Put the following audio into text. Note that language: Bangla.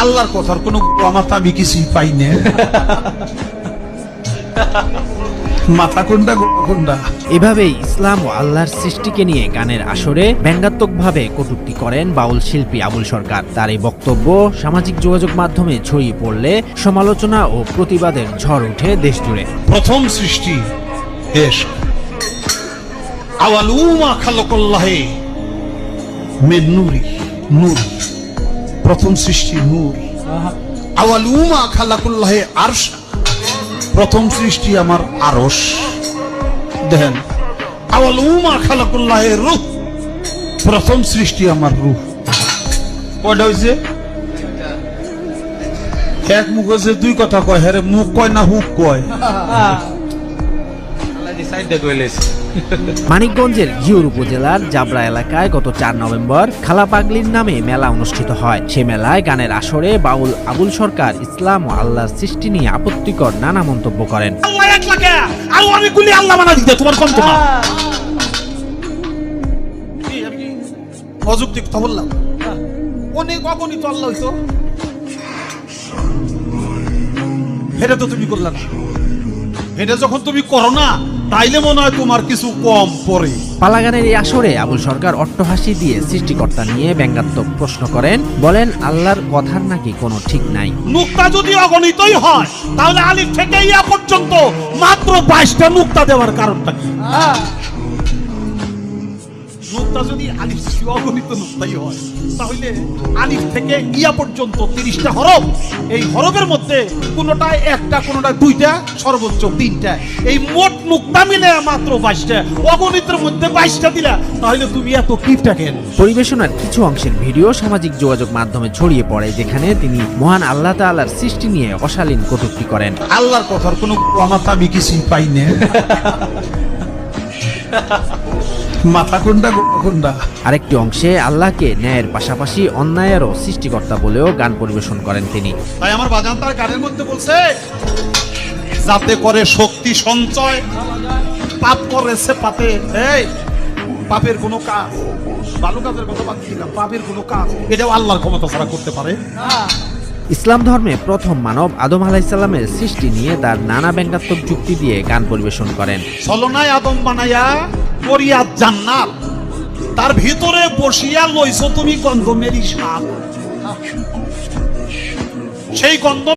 আল্লাহর কথার কোনো মাথা আমি কিছুই পাই না। মাথা কোনটা কোনটা। এভাবেই ইসলাম ও আল্লাহর সৃষ্টিকে নিয়ে গানের আসরে ব্যঙ্গাত্মকভাবে কটূক্তি করেন বাউল শিল্পী আবুল সরকার। তার এই বক্তব্য সামাজিক যোগাযোগ মাধ্যমে ছড়িয়ে পড়লে সমালোচনা ও প্রতিবাদের ঝড় ওঠে দেশ জুড়ে। প্রথম সৃষ্টি ইশক, আওয়ালুমা খালাকাল্লাহি মিন নূরি, নূর। প্রথম সৃষ্টি নূর। আওয়ালুমা খালাকাল্লাহি আরশ, প্রথম সৃষ্টি আমার আরশ। দেখেন, আওয়ালুমা খালাকাল্লাহি রূহ, প্রথম সৃষ্টি আমার রূহ। কয়টা হইছে? এক মুখ হয়েছে দুই কথা কয়, হ্যাঁ মুখ কয় না হুক কয়। মানিকগঞ্জের ঘিওর উপজেলার জাবরা এলাকায় গত ৪ নভেম্বর খালা পাগলির নামে মেলা অনুষ্ঠিত হয়। সে মেলায় গানের আসরে বাউল আবুল সরকার ইসলাম ও আল্লাহর সৃষ্টি নিয়ে আপত্তিকর নানা মন্তব্য করেন। আল্লাহ এক লাগে আর অনেকগুলি আল্লাহ বানা দিতে তোমার কম তো না। অযৌক্তিক কথা বললাম, অনেক অগণিত আল্লাহ হইতো, এটা তো তুমি করলে না। এটা যখন তুমি করো না, তাইলে মনে হয় তোমার কিছু কম পড়ে। পালাগানের এই আসরে আবুল সরকার অট্টহাসি দিয়ে সৃষ্টিকর্তা নিয়ে ব্যঙ্গাত্মক প্রশ্ন করেন। বলেন, আল্লাহর কথার নাকি কোনো ঠিক নাই। নুক্তা যদি অগণিতই হয়, তাহলে আলিফ থেকে ইয়া পর্যন্ত মাত্র 22টা নুক্তা দেওয়ার কারণটা কি? নুক্তা যদি আলিফ অগণিত নুক্তাই হয়, তাহলে আলিফ থেকে ইয়া পর্যন্ত 30টা হরফ। এই হরফের মধ্যে কোনটা একটা, কোনটা দুইটা, সর্বোচ্চ 3টা। এই মোট নুক্তা মিলে মাত্র 22টা। অগণিতের মধ্যে 22টা দিলা, তাহলে তুমি এত কিপটা কেন? পরিবেশনার কিছু অংশের ভিডিও সামাজিক যোগাযোগ মাধ্যমে ছড়িয়ে পড়ে, যেখানে তিনি মহান আল্লাহ তাআলার সৃষ্টি নিয়ে অশালীন কটূক্তি করেন। আল্লাহর কথার কোনো মাথা আমি কিছুই পাই না। মাথা কোনটা কোনটা। আরেকটি অংশে আল্লাহকে ন্যায়ের পাশাপাশি অন্যায়েরও সৃষ্টিকর্তা বলেও গান পরিবেশন করেন তিনি। তাই আমার বাজান তার গানের মধ্যে বলছে, যাতে করে শক্তি সঞ্চয়, পাপ করেছে পাপে। এই পাপের কোনো কাজ, ভালো কাজের কথা বাদ দিলাম, পাপের কোনো কাজ এটাও আল্লাহর ক্ষমতা ছাড়া করতে পারে না। ইসলাম ধর্মে প্রথম মানব আদম আলাইহিসসালামের সৃষ্টি নিয়ে তার নানা ব্যঙ্গাত্মক যুক্তি দিয়ে গান পরিবেশন করেন। ছলনায় আদম বানাইয়া করিয়া জান্নাত, তার ভিতরে বসিয়া লইছো তুমি গন্ধমেরি সাপ। সেই গন্ধ